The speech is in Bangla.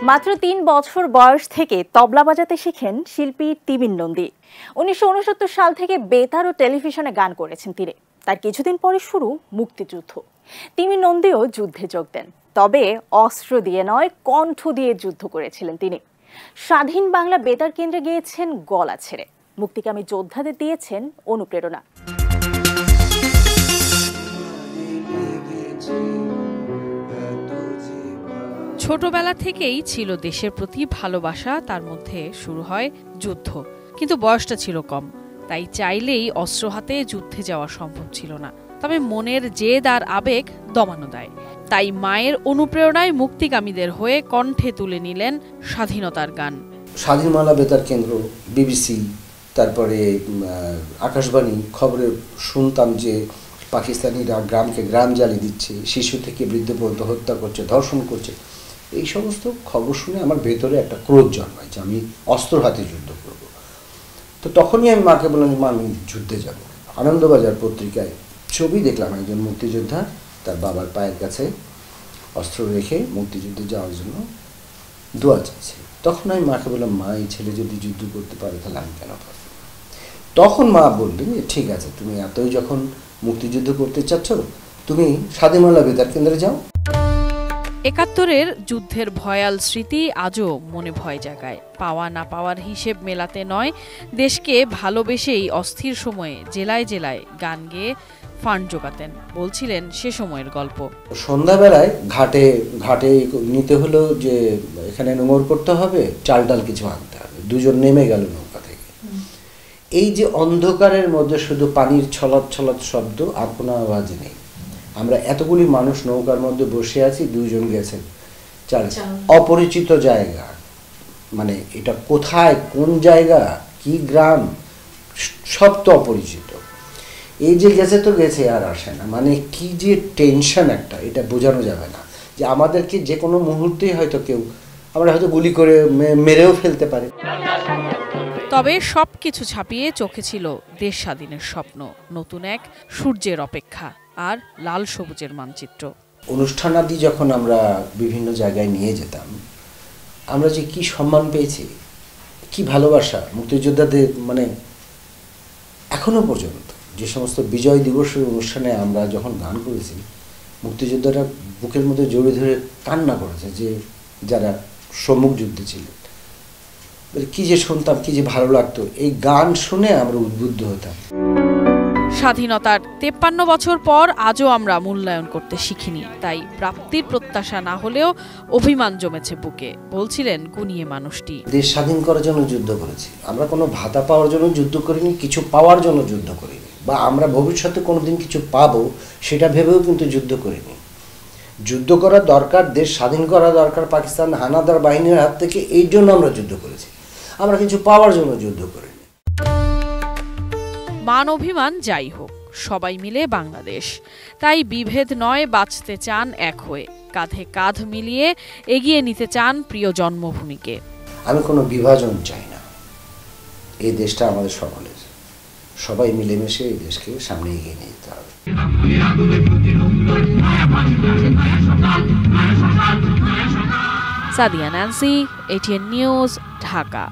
মাত্র ৩ বছর বয়স থেকে তবলা বাজাতে শিখেন শিল্পী তিমির নন্দী। ১৯৬৯ সাল থেকে বেতার ও টেলিভিশনে গান করেছেন তিনি। তার কিছুদিন পরে শুরু মুক্তিযুদ্ধ। তিমির নন্দীও যুদ্ধে যোগ দেন, তবে অস্ত্র দিয়ে নয়, কণ্ঠ দিয়ে যুদ্ধ করেছিলেন তিনি। স্বাধীন বাংলা বেতার কেন্দ্রে গিয়েছেন গলা ছেড়ে, মুক্তিকামী যোদ্ধাদের দিয়েছেন অনুপ্রেরণা। ছোটবেলা থেকেই ছিল দেশের প্রতি ভালোবাসা, তার মধ্যে শুরু হয় যুদ্ধ। কিন্তু বয়সটা ছিল কম, তাই চাইলেই অস্ত্র হাতে যুদ্ধে যাওয়া সম্ভব ছিল না। তবে মনের জেদ আর আবেগ দমানো দেয়। তাই মায়ের অনুপ্রেরণায় মুক্তিকামীদের হয়ে কণ্ঠে তুলে নিলেন স্বাধীনতার গান। স্বাধীন বাংলা বেতার কেন্দ্র, বিবিসি, তারপরে আকাশবাণী খবরে শুনতাম যে পাকিস্তানিরা গ্রামকে গ্রাম জ্বালিয়ে দিচ্ছে, শিশু থেকে বৃদ্ধ পর্যন্ত হত্যা করছে, ধর্ষণ করছে। এই সমস্ত খবর শুনে আমার ভেতরে একটা ক্রোধ জন্মায় যে আমি অস্ত্র হাতে যুদ্ধ করব। তো তখনই আমি মাকে বললাম যে মা, আমি যুদ্ধে যাব। আনন্দবাজার পত্রিকায় ছবি দেখলাম একজন মুক্তিযোদ্ধা তার বাবার পায়ের কাছে অস্ত্র রেখে মুক্তিযুদ্ধে যাওয়ার জন্য দোয়া চাইছে। তখন আমি মাকে বললাম, মা, এই ছেলে যদি যুদ্ধ করতে পারে তাহলে আমি কেন পারব? তখন মা বললেন যে ঠিক আছে, তুমি এতই যখন মুক্তিযুদ্ধ করতে চাচ্ছ, তুমি স্বাধীন বাংলা বেতার কেন্দ্রে যাও। ৭১-এর যুদ্ধের ভয়াল স্মৃতি আজও মনে ভয় জাগায়। পাওয়া না পাওয়ার হিসেব মেলাতে নয়, দেশকে ভালোবেসেই অস্থির সময়ে জেলায় জেলায় গান গেয়ে ফান্ড জোগাতেন। বলছিলেন সে সময়ের গল্প। সন্ধ্যাবেলায় ঘাটে ঘাটে নিতে হলো যে এখানে নোঙর করতে হবে, চাল ডাল কিছু আনতে হবে। দুজন নেমে গেল নৌকা থেকে। এই যে অন্ধকারের মধ্যে শুধু পানির ছলাৎ ছলাৎ শব্দ, আর কোনো আওয়াজ নেই। আমরা এতগুলি মানুষ নৌকার মধ্যে বসে আছি, দুইজন গেছেন অপরিচিত জায়গা, মানে এটা কোথায়, কোন জায়গা, কি গ্রাম, সব তো অপরিচিত। এই যে গেছে তো গেছে, আর আসে না। মানে কি যে টেনশন একটা, এটা বোঝানো যাবে না। যে আমাদেরকে যে কোনো মুহূর্তেই হয়তো কেউ, আমরা হয়তো গুলি করে মেরেও ফেলতে পারে। তবে সবকিছু ছাপিয়ে চোখে ছিল দেশ স্বাধীনের স্বপ্ন, নতুন এক সূর্যের অপেক্ষা আর লাল সবুজের মানচিত্র। অনুষ্ঠানাদি যখন আমরা বিভিন্ন জায়গায় নিয়ে যেতাম, আমরা যে কি সম্মান পেয়েছি, কি ভালোবাসা মুক্তিযোদ্ধাদের। মানে এখনো পর্যন্ত যে সমস্ত বিজয় দিবসের অনুষ্ঠানে আমরা যখন গান করেছি, মুক্তিযোদ্ধারা বুকের মধ্যে জড়িয়ে ধরে কান্না করেছে, যে যারা সম্মুখ যুদ্ধে ছিলেন। কি যে শুনতাম, কি যে ভালো লাগতো। এই গান শুনে আমরা উদ্বুদ্ধ হতাম। স্বাধীনতার ৫৩ বছর পর আজও আমরা মূল্যায়ন করতে শিখিনি। তাই প্রাপ্তির প্রত্যাশা না হলেও অভিমান জমেছে বুকে, বলছিলেন গুণিয়ে মানুষটি। দেশ স্বাধীন করার জন্য যুদ্ধ করেছি আমরা, কোনো ভাতা পাওয়ার জন্য যুদ্ধ করিনি, কিছু পাওয়ার জন্য যুদ্ধ করিনি, বা আমরা ভবিষ্যতে কোনোদিন কিছু পাবো সেটা ভেবেও কিন্তু যুদ্ধ করিনি। যুদ্ধ করা দরকার, দেশ স্বাধীন করা দরকার পাকিস্তান হানাদার বাহিনীর হাত থেকে, এই জন্য আমরা যুদ্ধ করেছি। আমরা কিছু পাওয়ার জন্য যুদ্ধ করিনি। মান অভিমান যাই হোক, সবাই মিলে বাংলাদেশ। তাই বিভেদ নয়, বাঁচতে চান এক হয়ে, কাঁধে কাঁধ মিলিয়ে এগিয়ে নিতে চান প্রিয় জন্মভূমিকে। আমি কোনো বিভাজন চাই না। এই দেশটা আমাদের সকলের, সবাই মিলেমিশে এই দেশকে সামনে এগিয়ে নিয়ে যেতে হবে। Sadia Nancy, ATN news, Dhaka.